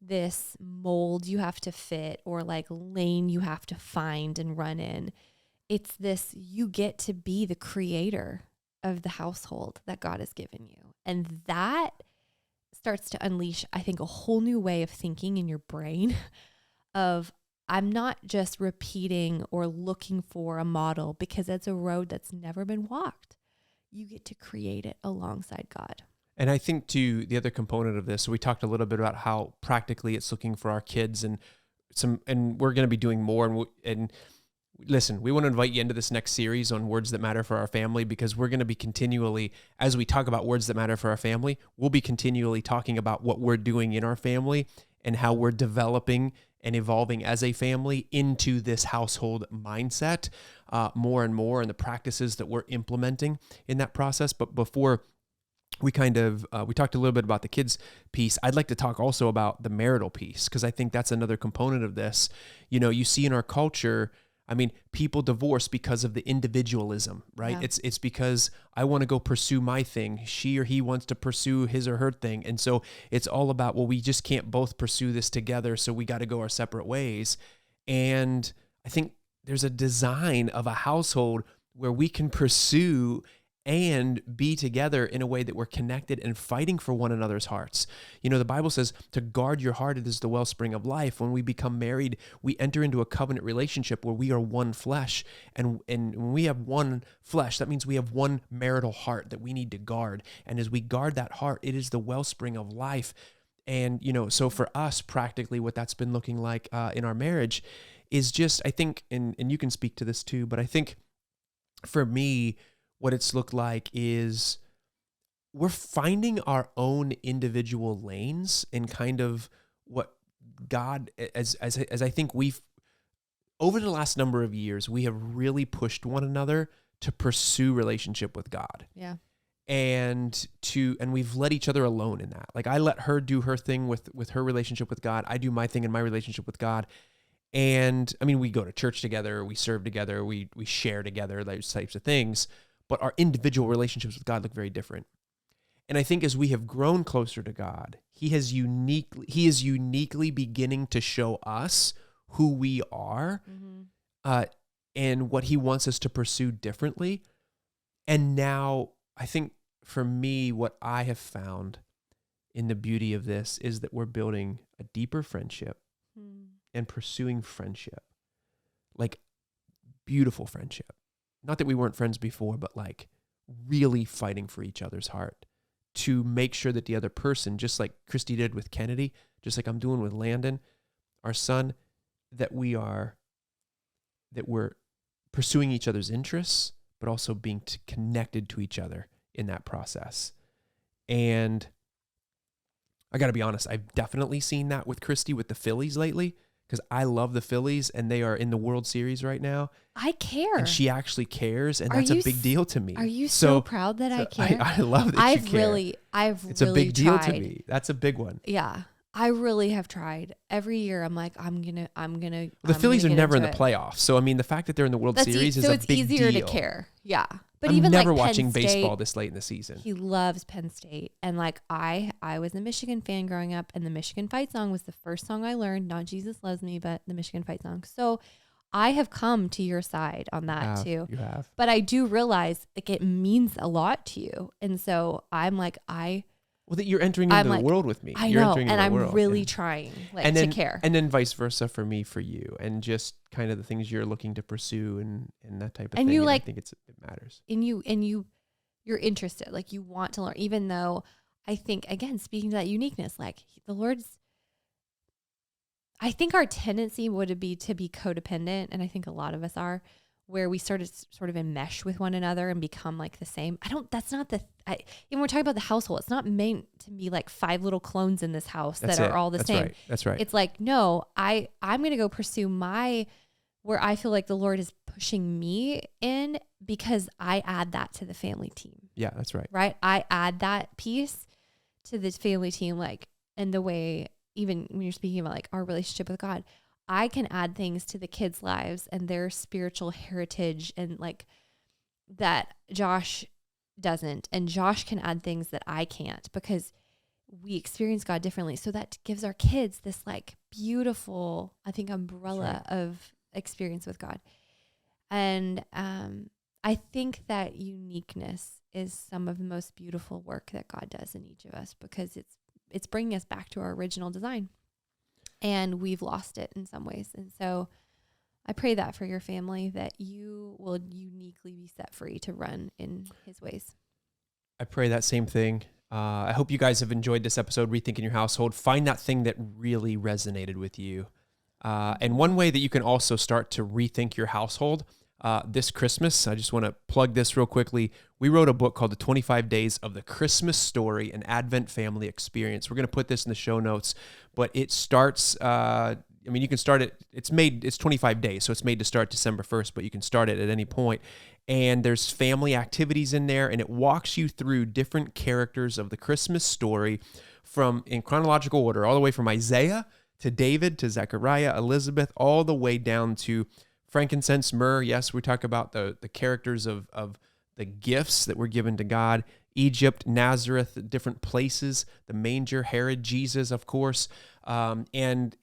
this mold you have to fit or like lane you have to find and run in. It's this, you get to be the creator of the household that God has given you. And that starts to unleash, I think, a whole new way of thinking in your brain of, I'm not just repeating or looking for a model because it's a road that's never been walked. You get to create it alongside God. And I think too, the other component of this, so we talked a little bit about how practically it's looking for our kids, and we're going to be doing more. And listen, we want to invite you into this next series on words that matter for our family, because we're going to be continually, as we talk about words that matter for our family, we'll be continually talking about what we're doing in our family and how we're developing and evolving as a family into this household mindset more and more, and the practices that we're implementing in that process. But before we talked a little bit about the kids piece, I'd like to talk also about the marital piece, because I think that's another component of this. You see in our culture, I mean, people divorce because of the individualism, right? Yeah. It's because I want to go pursue my thing. She or he wants to pursue his or her thing. And so it's all about, well, we just can't both pursue this together, so we got to go our separate ways. And I think there's a design of a household where we can pursue and be together in a way that we're connected and fighting for one another's hearts. You know, the Bible says to guard your heart, it is the wellspring of life. When we become married, we enter into a covenant relationship where we are one flesh. And when we have one flesh, that means we have one marital heart that we need to guard. And as we guard that heart, it is the wellspring of life. And, you know, so for us, practically what that's been looking like in our marriage is just, I think, and you can speak to this too, but I think for me, what it's looked like is we're finding our own individual lanes in kind of what God, as I think we've, over the last number of years, we have really pushed one another to pursue relationship with God. Yeah. And we've let each other alone in that. Like I let her do her thing with her relationship with God. I do my thing in my relationship with God. And I mean, we go to church together, we serve together, we share together, those types of things. But our individual relationships with God look very different. And I think as we have grown closer to God, He is uniquely beginning to show us who we are, and what He wants us to pursue differently. And now I think for me, what I have found in the beauty of this is that we're building a deeper friendship and pursuing friendship, like beautiful friendship. Not that we weren't friends before, but like really fighting for each other's heart to make sure that the other person, just like Christy did with Kennedy, just like I'm doing with Landon, our son, that we're pursuing each other's interests, but also being connected to each other in that process. And I got to be honest, I've definitely seen that with Christy with the Phillies lately, because I love the Phillies and they are in the World Series right now. I care. And she actually cares, and that's a big deal to me. Are you so proud that I care? I love that you care. It's a big deal to me. That's a big one. Yeah. I really have tried. Every year I'm like, I'm gonna. The Phillies are never in the playoffs. So, I mean, the fact that they're in the World Series is a big deal. So it's easier to care. Yeah. But I'm even never like watching Penn baseball State, this late in the season. He loves Penn State. And like I was a Michigan fan growing up, and the Michigan Fight Song was the first song I learned. Not Jesus Loves Me, but the Michigan Fight Song. So I have come to your side on that too. You have. But I do realize like it means a lot to you. And so I'm like, well, that you're entering into the world with me. You're know, entering and into the I'm world. really trying to care. And then vice versa for me, for you, and just kind of the things you're looking to pursue and that type of thing. You I think it matters. And you're interested, like you want to learn, even though I think, again, speaking to that uniqueness, like I think our tendency would be to be codependent. And I think a lot of us are, where we started sort of enmesh with one another and become like the same. When we're talking about the household, it's not meant to be like 5 little clones in this house that are all the same. Right. That's right. It's like, no, I'm going to go pursue where I feel like the Lord is pushing me in, because I add that to the family team. Yeah, that's right. Right. I add that piece to the family team, like, in the way, even when you're speaking about like our relationship with God, I can add things to the kids' lives and their spiritual heritage, and like that Josh doesn't, and Josh can add things that I can't, because we experience God differently. So that gives our kids this like beautiful, I think, umbrella of experience with God. And I think that uniqueness is some of the most beautiful work that God does in each of us, because it's bringing us back to our original design. And we've lost it in some ways. And so I pray that for your family, that you will uniquely be set free to run in His ways. I pray that same thing. I hope you guys have enjoyed this episode, Rethinking Your Household. Find that thing that really resonated with you. And one way that you can also start to rethink your household this Christmas, I just want to plug this real quickly. We wrote a book called The 25 Days of the Christmas Story, an Advent Family Experience. We're going to put this in the show notes, but it starts, you can start it. It's 25 days, so it's made to start December 1st, but you can start it at any point. And there's family activities in there, and it walks you through different characters of the Christmas story in chronological order, all the way from Isaiah to David to Zechariah, Elizabeth, all the way down to frankincense, myrrh. Yes, we talk about the characters of the gifts that were given to God. Egypt, Nazareth, different places, the manger, Herod, Jesus, of course, and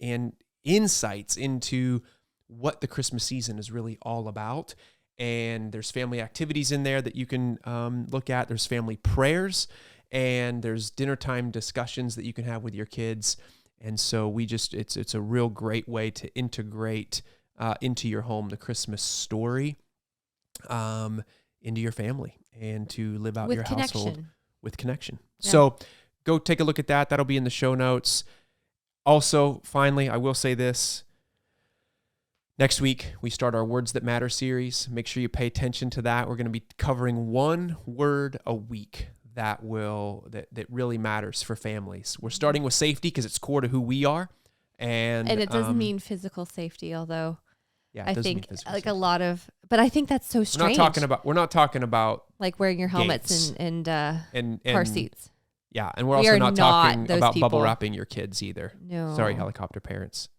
insights into what the Christmas season is really all about. And there's family activities in there that you can look at. There's family prayers, and there's dinner time discussions that you can have with your kids. And so it's a real great way to integrate into your home the Christmas story, into your family, and to live out With your connection. household with connection. Yeah. So go take a look at that. That'll be in the show notes. Also, finally, I will say this. Next week, we start our Words That Matter series. Make sure you pay attention to that. We're going to be covering one word a week that really matters for families. We're starting with safety because it's core to who we are. And it doesn't mean physical safety, although yeah, I think like a lot of, but I think that's so strange. We're not talking about like wearing your helmets and car seats. Yeah, and we're We also are not not talking those about bubble people. wrapping your kids either. No. Sorry, helicopter parents.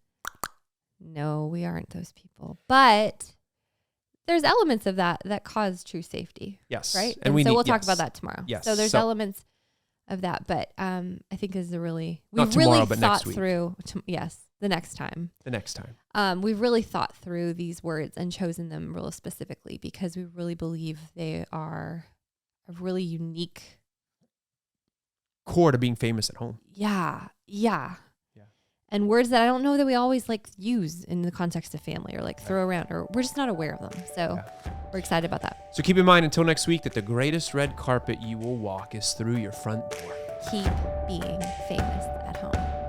No, we aren't those people. But there's elements of that cause true safety. Yes. Right? And we'll talk about that tomorrow. Yes. So there's elements of that. But I think is the really, not we've tomorrow, really but thought next week. through, the next time. The next time. We've really thought through these words and chosen them real specifically because we really believe they are a really unique core to being famous at home. Yeah. And words that I don't know that we always like use in the context of family or like throw around, or we're just not aware of them. So we're excited about that. So keep in mind until next week that the greatest red carpet you will walk is through your front door. Keep being famous at home.